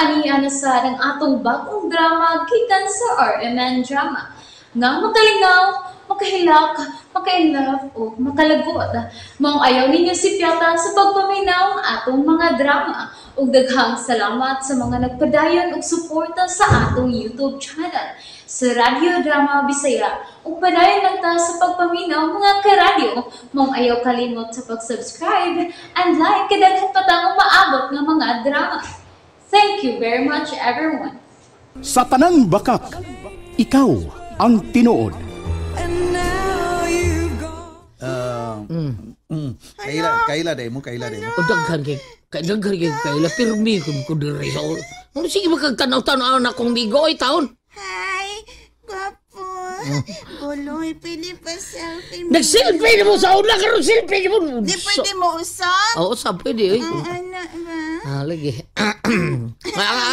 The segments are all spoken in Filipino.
aniya na sa ng atong bagong drama gikan sa RMN Drama. Nga makalingaw, makahilak, maka-inlove o makalagod. Maong ayaw ninyo si Piata sa pagpaminaw ang atong mga drama. Ug daghang salamat sa mga nagpadayon ug suporta sa atong YouTube channel sa Radio Drama Bisaya. Ug padayon lang ta sa pagpaminaw mga karadyo. Maong ayaw kalimot sa pag-subscribe and like kadaghan pa tang maabot nga mga drama. Thank you very much everyone. Sa tanang bakak, ikaw ang tinuod. Kaila day mo. O daghan kaila pirmi ko diri sa ulo. Ano sige magkagtanaw-tanaw na kong bigo ay taon. Hi, gwapo. Buloy, pwede pa selfie mo. Nag-selfie na mo sa una karon selfie mo. Di pwede mo usap? Oo, pwede eh. Ano ba? Lagi.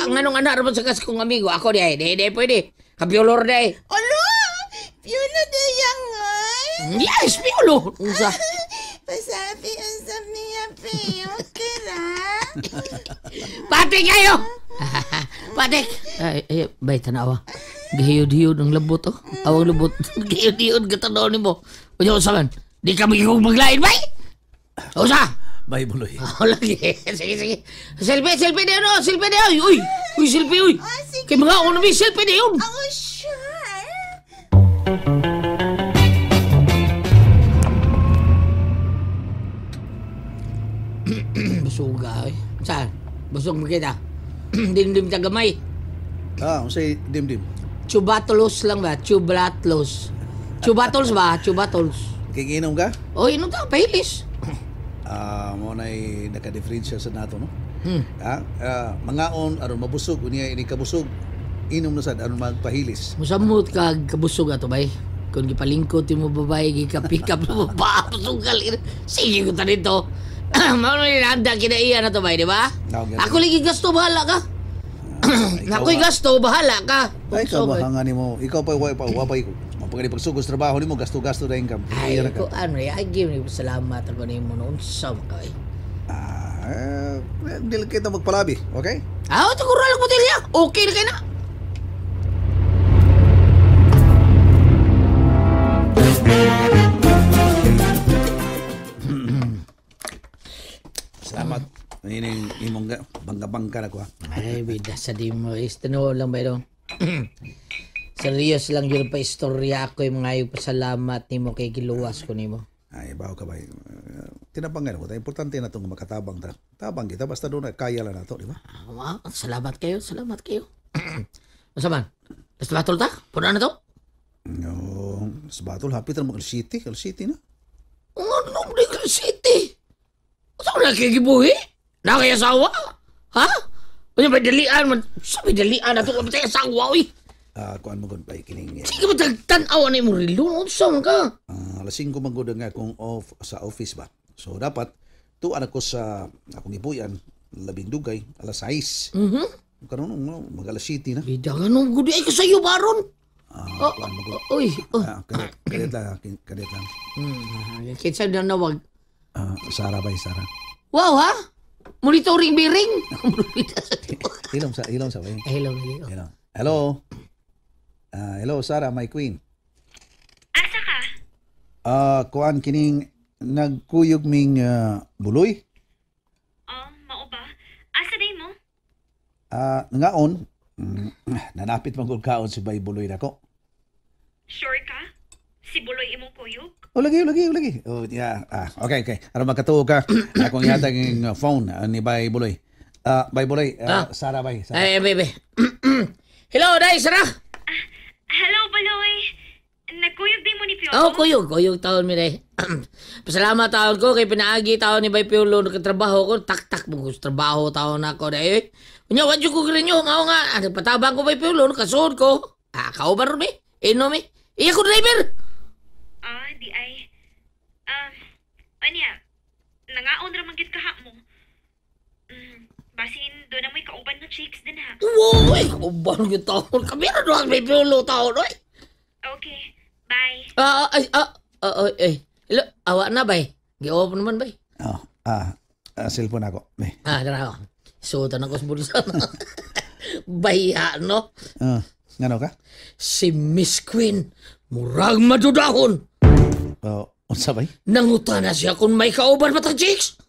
Nganong anak naman sa kas kong amigo. Ako di ay. Di pwede. Kapiolor di ay. Alo! Piolo de yang ay? Yes, piolo. Unsa? Pasabi-usap niya, Pi. Okay ra? Patik kayo! Patik! Ay, bay, tanawa. Gihiyod-hiyod ang labot, oh. Awang labot. Gihiyod-hiyod katanaw ni mo. Unya, usaman. Di kami kong maglain, bay! Usa! Bay, Buloy. Lagi. Sige. Selfie di ano? Selfie di, uy! Uy, selfie, uy! Sige. Kaya mga unang selfie di yun! Ako sure. Busuga, eh. Saan? Busog mo kita. Dimdim sa gamay. Say dim. Chubatolos lang ba? Chubatolos. Chubatols ba? Chubatols. Kinginom ka? O, inom ta, pahilis. Mo na'y naka-differensya sa nato, no? Mangaon, aron mabusog, unya ini kabusog. Inom na sad, aron magpahilis. Musamot ka kabusog ato bay. Kung gipalingkot yung mo babae, gikapikap mo ba? Sugal. Sige ko ta dito. Maano nilanda kinaiya na to bay, di ba? Ako lagi gasto, bahala ka. Ako'y gasto, bahala ka. Ay, kabahangan ni mo. Ikaw pa, wapay ko. Mapagani pagsugos trabaho ni mo, gasto-gasto na income. Ay, ko ano, I give you salamat ako ni mo noon sa ka eh. Hindi lang kita magpalabi, okay? Siguro lang mo tilya. Okay na kayo na. Salamat. Ini imong bangga-bangga na ko. Ay, bida sa di mo. Istano lang ba ito? Serious lang yun pa istorya ako yung mga yung pasalamat ni mo kay giluwas ko ni mo. Ay, bawo ka ba? Tinapangan ko. Importante na itong makatabang. Tabang kita. Basta doon kaya lang na ito, di ba? Salamat kayo. Masa man? Basta batol ta? Puna na to? No, sa batol. Hapit na mag City. City na. Ano na City? Saan na kikibuhi? Nakayasawa? Ha? Ano ba dalian man? Sabi dalian na ito kapatay asawa, uy. Kuan mo pa ikining. Sige ba tagtanaw na yung rilo? Saan ka? Lasing ko magod nga kung off sa office ba. So dapat tuan ako sa akong ibuyan labing dugay alas 6. Karon mag alas 7 na. Bida ka nung gudi ay kasayo baron. Kuan mo gud. Uy. Kadet lang. Kinsa na nawag? Sara. Wow, ha? Monitoring biring? Ilong sa bay. Hello. Hello, Sara, my queen. Asa ka? Kuan kining nagkuyog ming buloy. Mao ba? Asa day mo? Ngaon, nanapit magul kaon si bay buloy nako. Sure ka? Si Buloy imong kuyog? Lagi. Yeah. Okay. Aron magkatuo ka. Akong yata ng phone ni bay buloy. Bay buloy, Sara bay. Ay, baby. Hello, day, Sara. Hello, Buloy. Nagkuyog din mo ni Piolo? Kuyog taon mi day. Pasalamat taon ko kay pinaagi taon ni Bay Piolo nagtrabaho ko. Tak mo gusto trabaho taon ako day. Unya wadyo ko grinyo mao nga patabang ko Bay Piolo kasuod ko. Kaubar mi. Ino mi. Iya ko driver. Di ay. Anya, nangaon ramang gid kaha mo. Basin doon na mo'y kauban na chicks din ha. Wow, kauban yung taon. Kamera doon may piolo taon, oy. Okay, bye. Hello, awa na bay. Gi-open naman bay. Cellphone ako. Dara ako. Suotan ako sa bulsa. Baya, no? Ngano ka? Si Miss Queen, murag madudahon. Unsa bay? Nangutana siya kung may kauban pa tang chicks.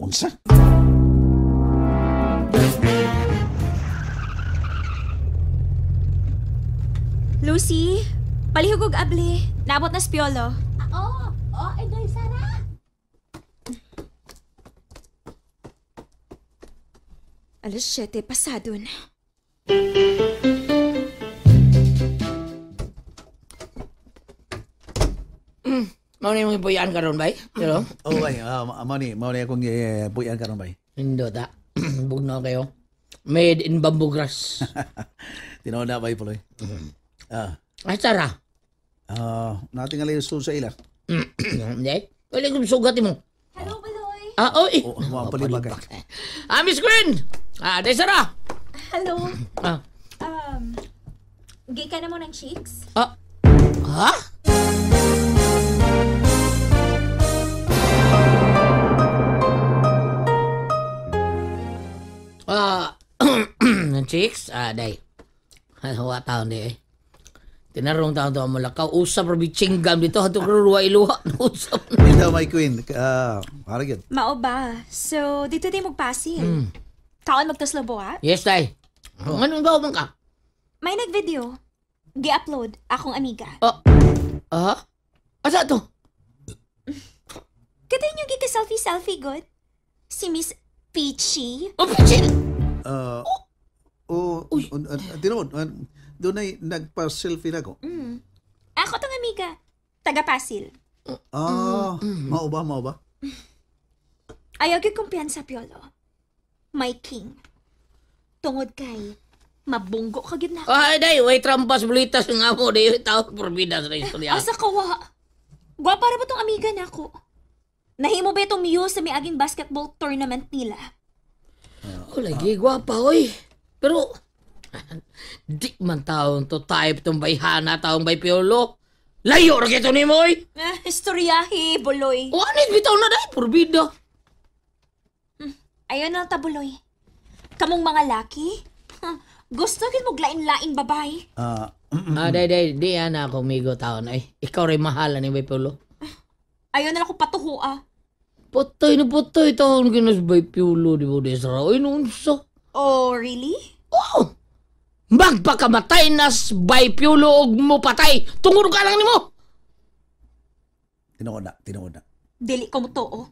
Unsa? Lucy, palihog og abli. Naabot na spiolo. Edoy, Sarah. Alas 7, pasado na. Mau na yung ipuyan ka ron, bay? Pero, Okay, mao ni akong puyan karon bay. hindi ta. Bugno kayo. Made in bamboo grass. Tinuod na bay puloy. Ay, Sarah. Natingali yung sa ila. Hindi? Wala kong sugat mo. Hello, Baloy. Oy. Mga palibag ka. Miss Queen! Day Sarah! Hello. Ah. Gay ka na mo ng chicks? Ha? Chicks? Day. Hawa taon di eh. Tinarong taon to mo lakaw. Usap rabi chinggam dito. Hatong ruwa iluha. Usap. Ito, my queen. Para yun. Mao ba? So, dito tayo magpasil. Kaon magtaslobo, ha? Yes, Day. Anong daw man ka? May nag-video. Gi-upload. Akong amiga. Asa to? Katay niyo gi-selfie-selfie, good? Si Miss Peachy. Pichil! Tinuod. Doon ay nagpa-selfie na ko. Ako tong amiga. Taga-pasil. Mao ba? Ayaw kay kumpiyansa, Piolo. My king. Tungod kay mabunggo ka gid na. Ay, Day. Way trampas bulitas ng amo. Day, tao porbidas na istorya. Asa kawa. Gwapa ra ba tong amiga nako? Nahimo ba itong muse sa may aging basketball tournament nila? Lagi gwapa, oy. Pero, di man taon to type tong bayhana taong bay Piolo. Layo ra kito ni mo, oy. Istoryahi, Buloy. O, anit bitaw na, Day. Porbida. Ayaw na tabuloy. Kamong mga laki? Gusto gid mo lain-lain babay. Day. Di yan ako migo taon, ay. Ikaw rin mahala ni bay Piolo. Ayaw na lang ko patuho, Patay na patay taon kinas bay Piolo, di mo desra. Oy, nunsa. Oh, really? Oh! Magpakamatay nas bay Piolo og mo patay. Tungod ka lang ni mo. Tinuod na. Dili ko mo to,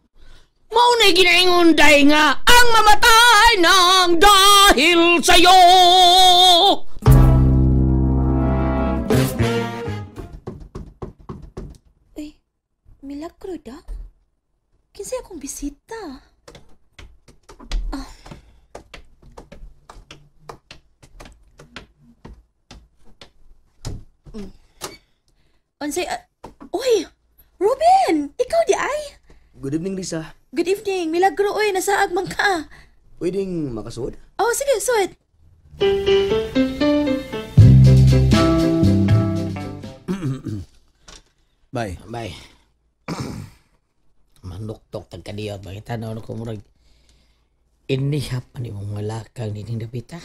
Mao na ginaingon day nga ang mamatay ng dahil sa'yo. Uy, milagro da? Kinsay akong bisita? Unsay, uy! Ruben! Ikaw di ay? Good evening, Lisa. Good evening. Milagro, uy. Nasaag man ka. Pwedeng makasuod? Oh, sige, suot. Bay. Manuktok tagkadiyot. Bakit tanaw na kumurag inihap pa ni mong malakang nining dapita.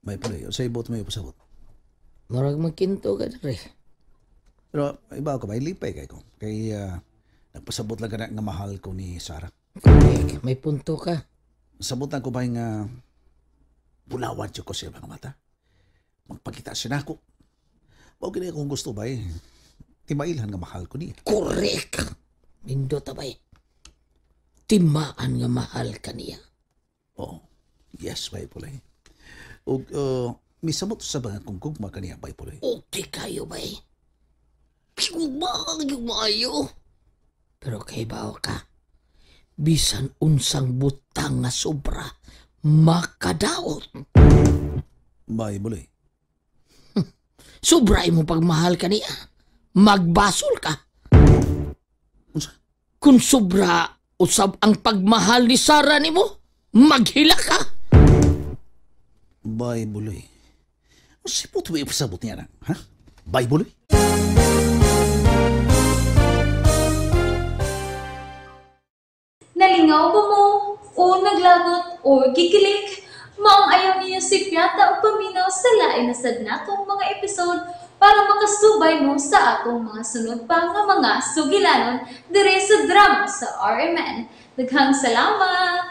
Bay puloy. Sa ibot mo yung pasabot. Murag magkinto ka na rin. Pero iba ko, bay lipay kay ko. Kay nagpasabot lang ka na nga mahal ko ni Sarah. Correct. May punto ka. Sabot lang ko ba nga bulawad ko siya mga mata. Magpakita siya na ako. Huwag kaya kung gusto ba timailhan nga mahal ko niya. Correct. Nindo tabay. Timaan nga mahal ka niya. Oo. Yes, bay pulay. O misabot sa mga kung ka niya, bay pulay. Okay kayo ba Pigubag yung maayo. Pero kay bao ka, bisan unsang butang nga sobra, makadaot. Bay pulay. Sobra mo pagmahal ka niya, magbasol ka. Unsa? Kung sobra usab ang pagmahal ni Sarah ni mo, maghila ka. Bay pulay. Sipot mo ipasabot niya na, ha? Bay pulay? Nalingaw ba mo? O naglagot? O kikilig? Maong ayaw niyo si Piata o paminaw sa lain na sad natong mga episode para makasubay mo sa atong mga sunod pa nga mga sugilanon dire sa drama sa RMN. Daghang salamat!